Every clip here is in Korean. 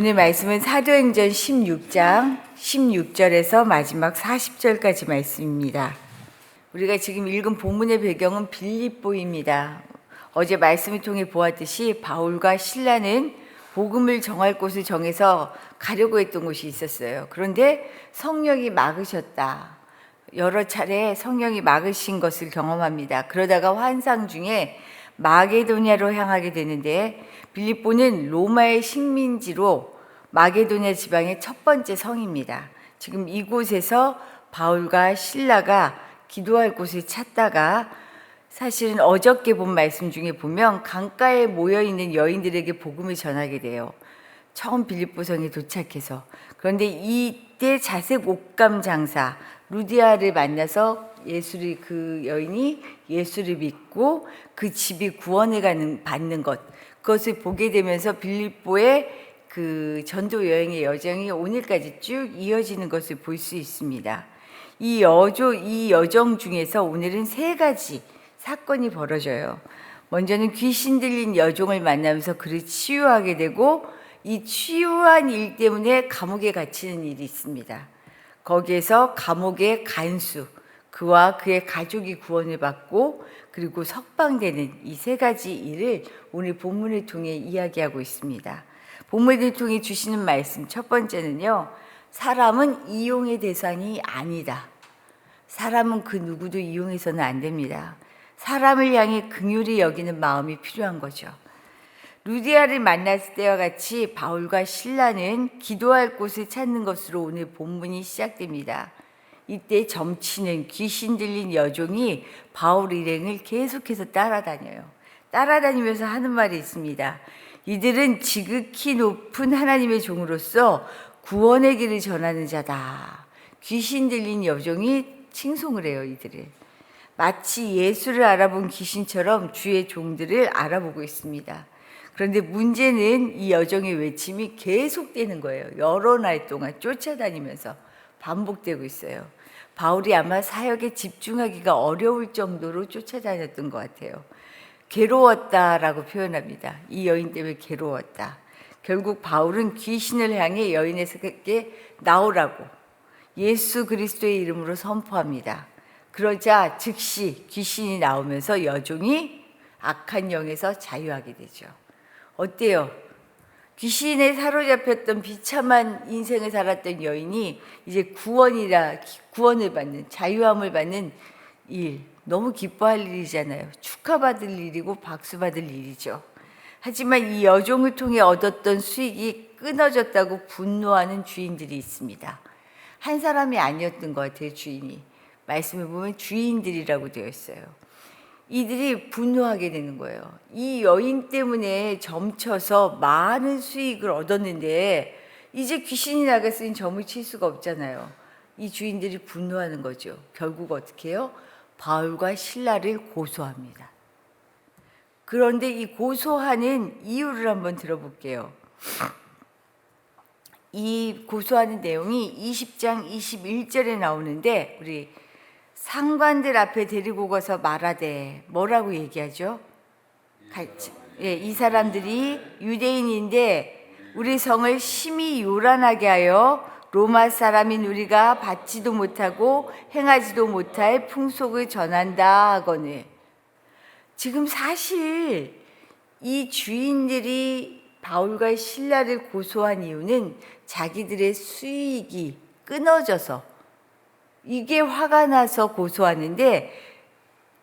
오늘 말씀은 사도행전 16장 16절에서 마지막 40절까지 말씀입니다. 우리가 지금 읽은 본문의 배경은 빌립보입니다. 어제 말씀을 통해 보았듯이 바울과 실라는 복음을 정할 곳을 정해서 가려고 했던 곳이 있었어요. 그런데 성령이 막으셨다. 여러 차례 성령이 막으신 것을 경험합니다. 그러다가 환상 중에 마게도냐로 향하게 되는데, 빌립보는 로마의 식민지로 마게도냐 지방의 첫 번째 성입니다. 지금 이곳에서 바울과 실라가 기도할 곳을 찾다가, 사실은 어저께 본 말씀 중에 보면 강가에 모여있는 여인들에게 복음을 전하게 돼요. 처음 빌립보성에 도착해서. 그런데 이때 자색 옷감 장사 루디아를 만나서 그 여인이 예수를 믿고 그 집이 구원을 받는 그것을 보게 되면서 빌립보의 그 전도 여행의 여정이 오늘까지 쭉 이어지는 것을 볼 수 있습니다. 이 여정 중에서 오늘은 세 가지 사건이 벌어져요. 먼저는 귀신 들린 여종을 만나면서 그를 치유하게 되고, 이 치유한 일 때문에 감옥에 갇히는 일이 있습니다. 거기에서 감옥의 간수, 그와 그의 가족이 구원을 받고 그리고 석방되는 이 세 가지 일을 오늘 본문을 통해 이야기하고 있습니다. 본문을 통해 주시는 말씀 첫 번째는요, 사람은 이용의 대상이 아니다. 사람은 그 누구도 이용해서는 안 됩니다. 사람을 향해 긍휼히 여기는 마음이 필요한 거죠. 루디아를 만났을 때와 같이 바울과 실라는 기도할 곳을 찾는 것으로 오늘 본문이 시작됩니다. 이때 점치는 귀신 들린 여종이 바울 일행을 계속해서 따라다니면서 하는 말이 있습니다. 이들은 지극히 높은 하나님의 종으로서 구원의 길을 전하는 자다. 귀신 들린 여종이 칭송을 해요, 이들을. 마치 예수를 알아본 귀신처럼 주의 종들을 알아보고 있습니다. 그런데 문제는 이 여종의 외침이 계속되는 거예요. 여러 날 동안 쫓아다니면서 반복되고 있어요. 바울이 아마 사역에 집중하기가 어려울 정도로 쫓아다녔던 것 같아요. 괴로웠다라고 표현합니다. 이 여인 때문에 괴로웠다. 결국 바울은 귀신을 향해 여인에게 나오라고 예수 그리스도의 이름으로 선포합니다. 그러자 즉시 귀신이 나오면서 여종이 악한 영에서 자유하게 되죠. 어때요? 귀신에 사로잡혔던 비참한 인생을 살았던 여인이 이제 구원을 받는, 자유함을 받는 일, 너무 기뻐할 일이잖아요. 축하받을 일이고 박수받을 일이죠. 하지만 이 여종을 통해 얻었던 수익이 끊어졌다고 분노하는 주인들이 있습니다. 한 사람이 아니었던 것 같아요, 주인이. 말씀에 보면 주인들이라고 되어 있어요. 이들이 분노하게 되는 거예요. 이 여인 때문에 점쳐서 많은 수익을 얻었는데 이제 귀신이 나갔으니 점을 칠 수가 없잖아요. 이 주인들이 분노하는 거죠. 결국 어떻게 해요? 바울과 실라를 고소합니다. 그런데 이 고소하는 이유를 한번 들어볼게요. 이 고소하는 내용이 20장 21절에 나오는데, 우리 상관들 앞에 데리고 가서 말하되, 뭐라고 얘기하죠? 이 사람들이 유대인인데 우리 성을 심히 요란하게 하여 로마 사람인 우리가 받지도 못하고 행하지도 못할 풍속을 전한다 하거늘. 지금 사실 이 주인들이 바울과 실라를 고소한 이유는 자기들의 수익이 끊어져서, 이게 화가 나서 고소하는데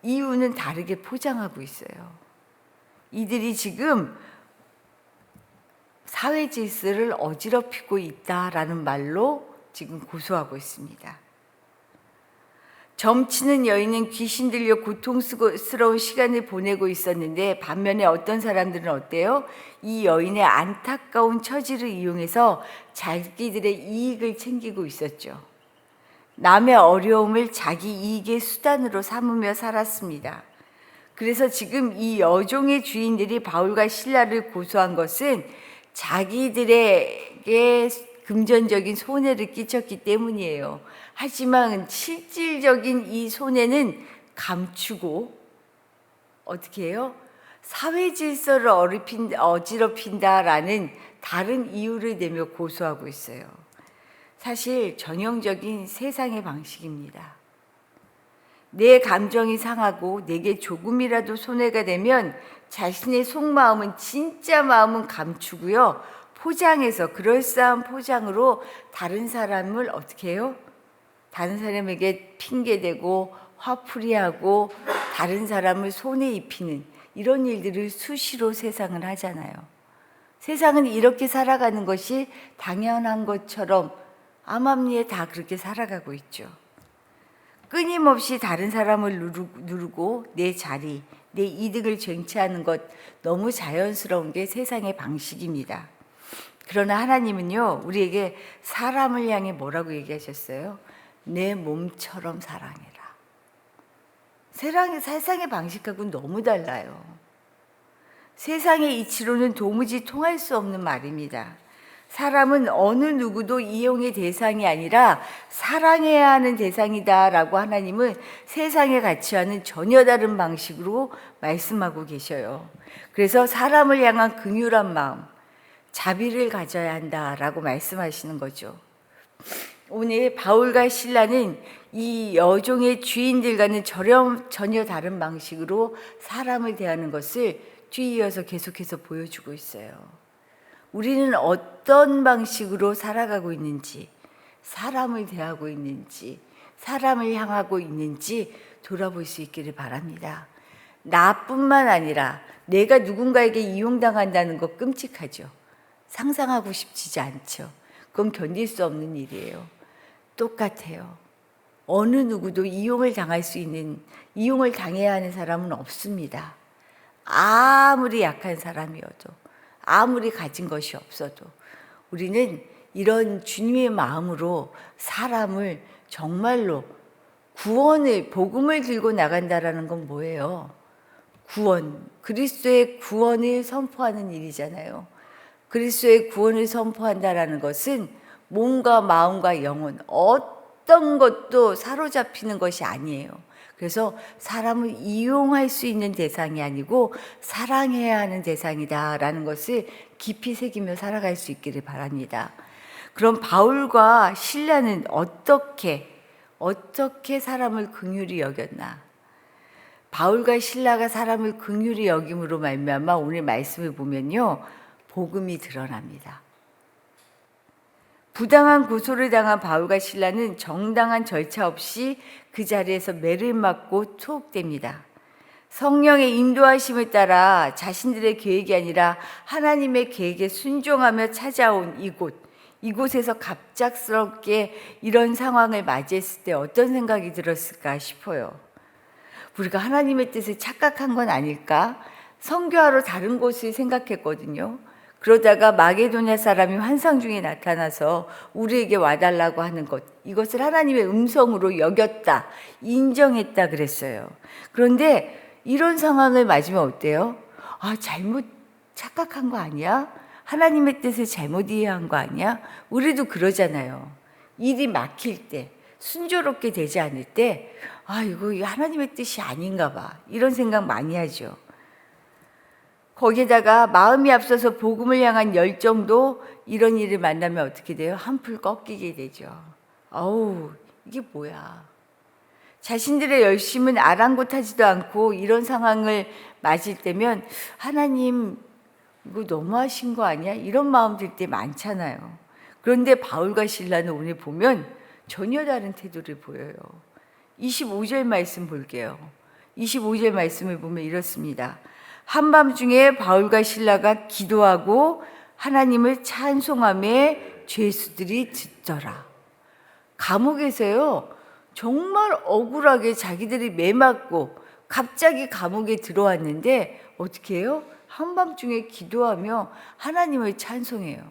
이유는 다르게 포장하고 있어요. 이들이 지금 사회 질서를 어지럽히고 있다라는 말로 지금 고소하고 있습니다. 점치는 여인은 귀신 들려 고통스러운 시간을 보내고 있었는데, 반면에 어떤 사람들은 어때요? 이 여인의 안타까운 처지를 이용해서 자기들의 이익을 챙기고 있었죠. 남의 어려움을 자기 이익의 수단으로 삼으며 살았습니다. 그래서 지금 이 여종의 주인들이 바울과 실라를 고소한 것은 자기들에게 금전적인 손해를 끼쳤기 때문이에요. 하지만 실질적인 이 손해는 감추고 어떻게 해요? 사회 질서를 어지럽힌다라는 다른 이유를 내며 고소하고 있어요. 사실 전형적인 세상의 방식입니다. 내 감정이 상하고 내게 조금이라도 손해가 되면 자신의 속마음은 진짜 마음은 감추고요. 포장해서 그럴싸한 포장으로 다른 사람을 어떻게 해요? 다른 사람에게 핑계대고 화풀이하고 다른 사람을 손해 입히는 이런 일들을 수시로 세상은 하잖아요. 세상은 이렇게 살아가는 것이 당연한 것처럼 암암리에 다 그렇게 살아가고 있죠. 끊임없이 다른 사람을 누르고 내 자리, 내 이득을 쟁취하는 것 너무 자연스러운 게 세상의 방식입니다. 그러나 하나님은요, 우리에게 사람을 향해 뭐라고 얘기하셨어요? 내 몸처럼 사랑해라. 세상의 방식하고는 너무 달라요. 세상의 이치로는 도무지 통할 수 없는 말입니다. 사람은 어느 누구도 이용의 대상이 아니라 사랑해야 하는 대상이다라고 하나님은 세상의 가치와는 전혀 다른 방식으로 말씀하고 계셔요. 그래서 사람을 향한 긍휼한 마음, 자비를 가져야 한다라고 말씀하시는 거죠. 오늘 바울과 실라는 이 여종의 주인들과는 전혀 다른 방식으로 사람을 대하는 것을 뒤이어서 계속해서 보여주고 있어요. 우리는 어떤 방식으로 살아가고 있는지, 사람을 대하고 있는지, 사람을 향하고 있는지 돌아볼 수 있기를 바랍니다. 나뿐만 아니라 내가 누군가에게 이용당한다는 것 끔찍하죠. 상상하고 싶지 않죠. 그건 견딜 수 없는 일이에요. 똑같아요. 어느 누구도 이용을 당해야 하는 사람은 없습니다. 아무리 약한 사람이어도, 아무리 가진 것이 없어도 우리는 이런 주님의 마음으로 사람을 정말로 복음을 들고 나간다라는 건 뭐예요? 그리스도의 구원을 선포하는 일이잖아요. 그리스도의 구원을 선포한다라는 것은 몸과 마음과 영혼 어떤 것도 사로잡히는 것이 아니에요. 그래서 사람을 이용할 수 있는 대상이 아니고 사랑해야 하는 대상이다라는 것을 깊이 새기며 살아갈 수 있기를 바랍니다. 그럼 바울과 실라는 어떻게 사람을 긍휼히 여겼나? 바울과 실라가 사람을 긍휼히 여김으로 말미암아 오늘 말씀을 보면요, 복음이 드러납니다. 부당한 고소를 당한 바울과 실라는 정당한 절차 없이 그 자리에서 매를 맞고 투옥됩니다. 성령의 인도하심을 따라 자신들의 계획이 아니라 하나님의 계획에 순종하며 찾아온 이곳에서 갑작스럽게 이런 상황을 맞이했을 때 어떤 생각이 들었을까 싶어요. 우리가 하나님의 뜻을 착각한 건 아닐까? 선교하러 다른 곳을 생각했거든요. 그러다가 마게도냐 사람이 환상 중에 나타나서 우리에게 와달라고 하는 것, 이것을 하나님의 음성으로 여겼다, 인정했다 그랬어요. 그런데 이런 상황을 맞으면 어때요? 잘못 착각한 거 아니야? 하나님의 뜻을 잘못 이해한 거 아니야? 우리도 그러잖아요. 일이 막힐 때, 순조롭게 되지 않을 때, 이거 하나님의 뜻이 아닌가 봐, 이런 생각 많이 하죠. 거기에다가 마음이 앞서서 복음을 향한 열정도 이런 일을 만나면 어떻게 돼요? 한풀 꺾이게 되죠. 이게 뭐야. 자신들의 열심은 아랑곳하지도 않고 이런 상황을 맞을 때면 하나님 이거 너무하신 거 아니야? 이런 마음 들 때 많잖아요. 그런데 바울과 실라는 오늘 보면 전혀 다른 태도를 보여요. 25절 말씀 볼게요. 25절 말씀을 보면 이렇습니다. 한밤중에 바울과 실라가 기도하고 하나님을 찬송하며 죄수들이 듣더라. 감옥에서요, 정말 억울하게 자기들이 매맞고 갑자기 감옥에 들어왔는데 어떻게 해요? 한밤중에 기도하며 하나님을 찬송해요.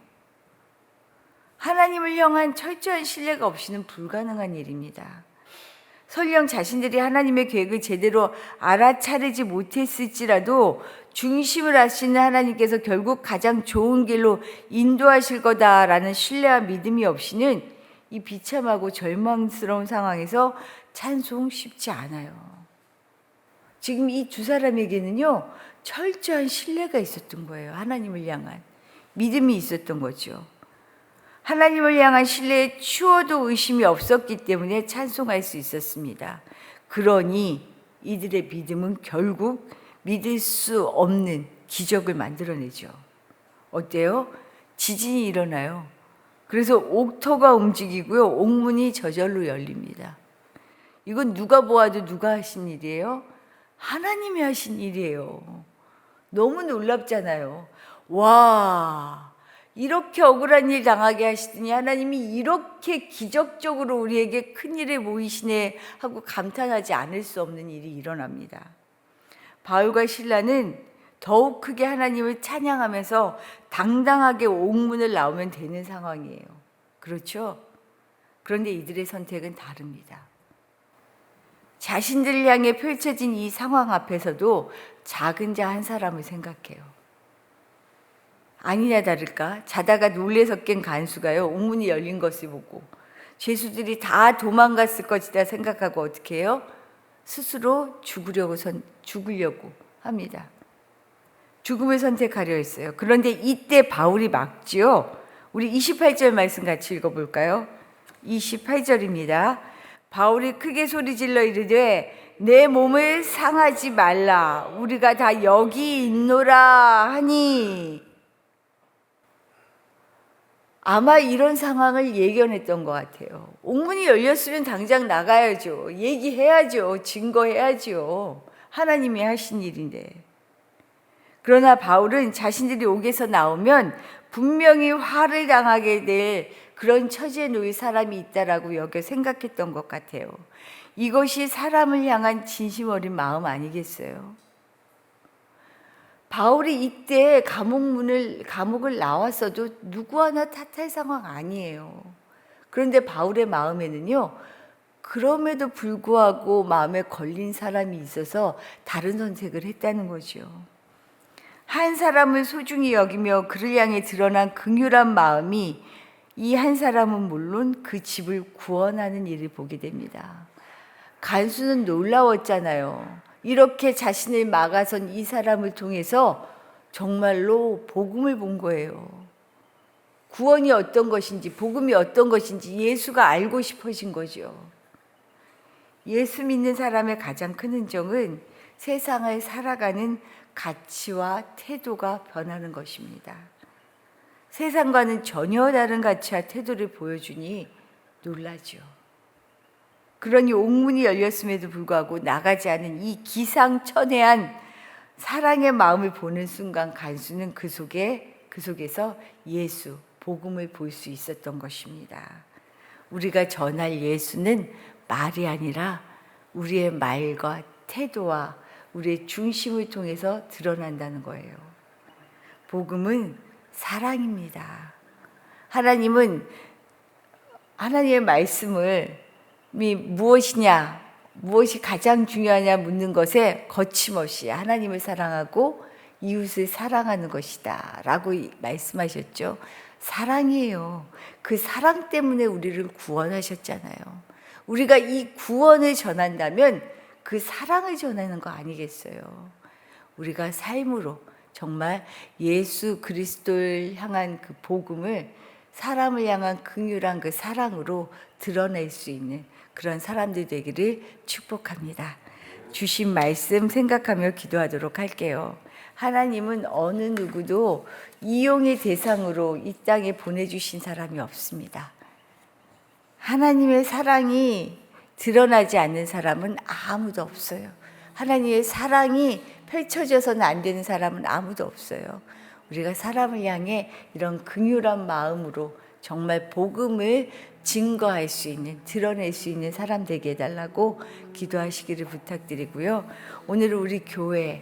하나님을 향한 철저한 신뢰가 없이는 불가능한 일입니다. 설령 자신들이 하나님의 계획을 제대로 알아차리지 못했을지라도 중심을 아시는 하나님께서 결국 가장 좋은 길로 인도하실 거다라는 신뢰와 믿음이 없이는 이 비참하고 절망스러운 상황에서 찬송 쉽지 않아요. 지금 이 두 사람에게는요, 철저한 신뢰가 있었던 거예요. 하나님을 향한 믿음이 있었던 거죠. 하나님을 향한 신뢰에 추워도 의심이 없었기 때문에 찬송할 수 있었습니다. 그러니 이들의 믿음은 결국 믿을 수 없는 기적을 만들어내죠. 어때요? 지진이 일어나요. 그래서 옥토가 움직이고요, 옥문이 저절로 열립니다. 이건 누가 보아도 누가 하신 일이에요? 하나님이 하신 일이에요. 너무 놀랍잖아요. 와, 이렇게 억울한 일 당하게 하시더니 하나님이 이렇게 기적적으로 우리에게 큰일을 보이시네 하고 감탄하지 않을 수 없는 일이 일어납니다. 바울과 실라는 더욱 크게 하나님을 찬양하면서 당당하게 옥문을 나오면 되는 상황이에요. 그렇죠? 그런데 이들의 선택은 다릅니다. 자신들을 향해 펼쳐진 이 상황 앞에서도 작은 자 한 사람을 생각해요. 아니나 다를까 자다가 놀래서 깬 간수가요, 옥문이 열린 것을 보고 죄수들이 다 도망갔을 것이다 생각하고 어떻게 해요? 스스로 죽으려고 합니다. 죽음을 선택하려 했어요. 그런데 이때 바울이 막지요. 우리 28절 말씀 같이 읽어볼까요? 28절입니다. 바울이 크게 소리질러 이르되 내 몸을 상하지 말라, 우리가 다 여기 있노라 하니. 아마 이런 상황을 예견했던 것 같아요. 옥문이 열렸으면 당장 나가야죠. 얘기해야죠. 증거해야죠. 하나님이 하신 일인데. 그러나 바울은 자신들이 옥에서 나오면 분명히 화를 당하게 될 그런 처지에 놓일 사람이 있다라고 여겨 생각했던 것 같아요. 이것이 사람을 향한 진심 어린 마음 아니겠어요? 바울이 이때 감옥을 나왔어도 누구 하나 탓할 상황 아니에요. 그런데 바울의 마음에는요, 그럼에도 불구하고 마음에 걸린 사람이 있어서 다른 선택을 했다는 거죠. 한 사람을 소중히 여기며 그를 향해 드러난 긍휼한 마음이 이 한 사람은 물론 그 집을 구원하는 일을 보게 됩니다. 간수는 놀라웠잖아요. 이렇게 자신을 막아선 이 사람을 통해서 정말로 복음을 본 거예요. 구원이 어떤 것인지, 복음이 어떤 것인지 예수가 알고 싶어진 거죠. 예수 믿는 사람의 가장 큰 흔적은 세상을 살아가는 가치와 태도가 변하는 것입니다. 세상과는 전혀 다른 가치와 태도를 보여주니 놀라죠. 그러니 옥문이 열렸음에도 불구하고 나가지 않은 이 기상천외한 사랑의 마음을 보는 순간 간수는 그 속에서 예수, 복음을 볼 수 있었던 것입니다. 우리가 전할 예수는 말이 아니라 우리의 말과 태도와 우리의 중심을 통해서 드러난다는 거예요. 복음은 사랑입니다. 하나님은 하나님의 말씀을 무엇이냐, 무엇이 가장 중요하냐 묻는 것에 거침없이 하나님을 사랑하고 이웃을 사랑하는 것이다 라고 말씀하셨죠. 사랑이에요. 그 사랑 때문에 우리를 구원하셨잖아요. 우리가 이 구원을 전한다면 그 사랑을 전하는 거 아니겠어요? 우리가 삶으로 정말 예수 그리스도를 향한 그 복음을 사람을 향한 긍휼한 그 사랑으로 드러낼 수 있는 그런 사람들 되기를 축복합니다. 주신 말씀 생각하며 기도하도록 할게요. 하나님은 어느 누구도 이용의 대상으로 이 땅에 보내주신 사람이 없습니다. 하나님의 사랑이 드러나지 않는 사람은 아무도 없어요. 하나님의 사랑이 펼쳐져서는 안 되는 사람은 아무도 없어요. 우리가 사람을 향해 이런 긍휼한 마음으로 정말 복음을 증거할 수 있는, 드러낼 수 있는 사람 되게 해달라고 기도하시기를 부탁드리고요. 오늘은 우리 교회를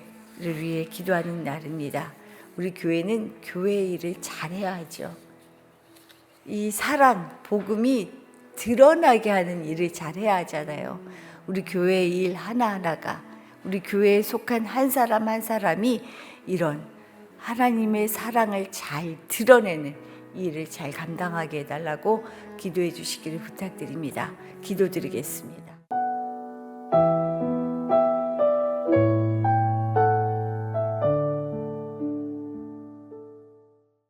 위해 기도하는 날입니다. 우리 교회는 교회 일을 잘해야 하죠. 이 사랑, 복음이 드러나게 하는 일을 잘해야 하잖아요. 우리 교회 일 하나하나가, 우리 교회에 속한 한 사람 한 사람이 이런 하나님의 사랑을 잘 드러내는 일을 잘 감당하게 해달라고 기도해 주시기를 부탁드립니다. 기도드리겠습니다.